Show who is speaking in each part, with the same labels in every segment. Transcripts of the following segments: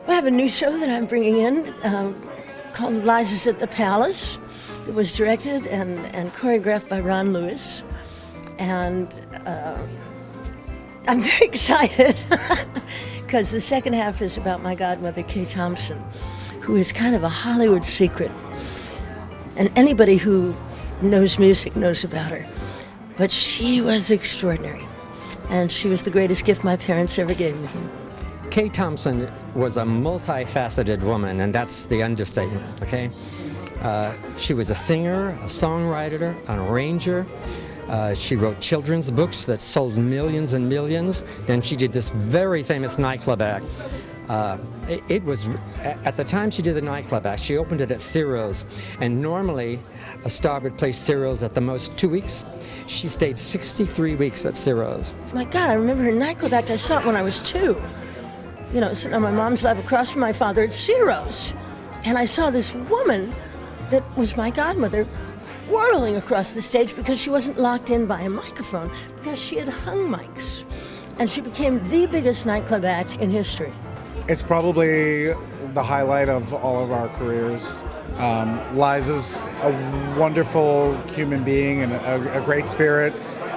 Speaker 1: I have a new show that I'm bringing in called Liza's at the Palace. It was directed and choreographed by Ron Lewis. And I'm very excited because the second half is about my godmother, Kay Thompson, who is kind of a Hollywood secret. And anybody who knows music knows about her. But she was extraordinary. And she was the greatest gift my parents ever gave me.
Speaker 2: Kay Thompson was a multifaceted woman, and that's the understatement, okay? She was a singer, a songwriter, an arranger. She wrote children's books that sold millions and millions. Then she did this very famous nightclub act. It was, at the time she did the nightclub act, she opened it at Ciro's, and normally a star would play Ciro's at the most 2 weeks. She stayed 63 weeks at Ciro's.
Speaker 1: My God, I remember her nightclub act. I saw it when I was 2. You know, sitting on my mom's lap across from my father at Ciro's. And I saw this woman that was my godmother whirling across the stage because she wasn't locked in by a microphone, because she had hung mics. And she became the biggest nightclub act in history.
Speaker 3: It's probably the highlight of all of our careers. Liza's a wonderful human being and a great spirit.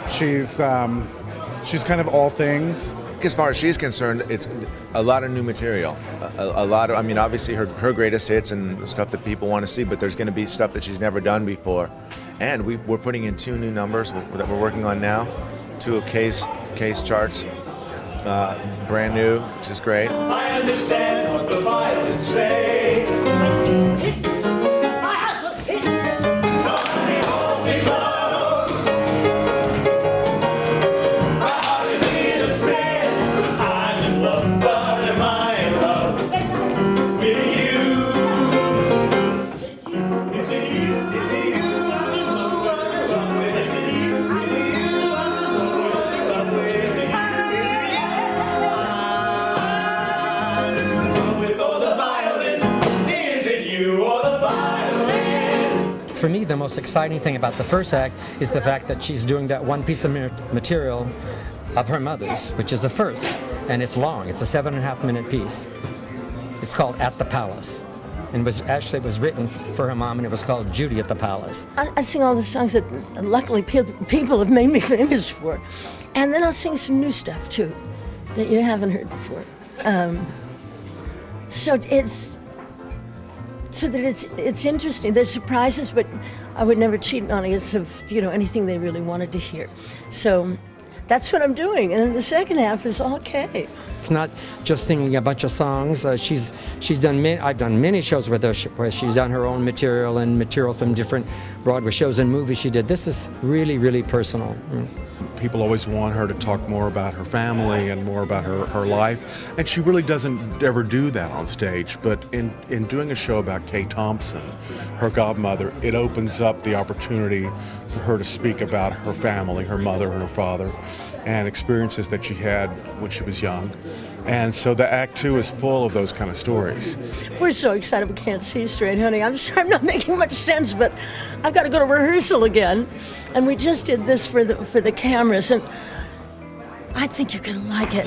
Speaker 3: She's kind of all things.
Speaker 4: As far as she's concerned, it's a lot of new material. A lot of, I mean, obviously her greatest hits and stuff that people want to see, but there's going to be stuff that she's never done before. And we're putting in 2 new numbers that we're working on now, 2 of Kay's charts, brand new, which is great.
Speaker 5: I understand what the violins say. My heart was hit. So honey, hold me close.
Speaker 2: For me, the most exciting thing about the first act is the fact that she's doing that one piece of material of her mother's, which is a first, and it's long. It's a 7.5-minute piece. It's called At the Palace, and it was written for her mom, and it was called Judy at the Palace.
Speaker 1: I sing all the songs that luckily people have made me famous for, and then I'll sing some new stuff too that you haven't heard before. So that it's interesting. There's surprises, but I would never cheat an audience of anything they really wanted to hear. So that's what I'm doing, and then the second half is all Kay.
Speaker 2: It's not just singing a bunch of songs. She's done. I've done many shows with her where she's done her own material and material from different Broadway shows and movies she did. This is really, really personal.
Speaker 6: People always want her to talk more about her family and more about her life, and she really doesn't ever do that on stage. But in doing a show about Kay Thompson, her godmother, it opens up the opportunity for her to speak about her family, her mother and her father, and experiences that she had when she was young. And so the Act 2 is full of those kind of stories.
Speaker 1: We're so excited we can't see straight, honey. I'm sorry I'm not making much sense, but I've got to go to rehearsal again. And we just did this for the cameras, and I think you're going to like it.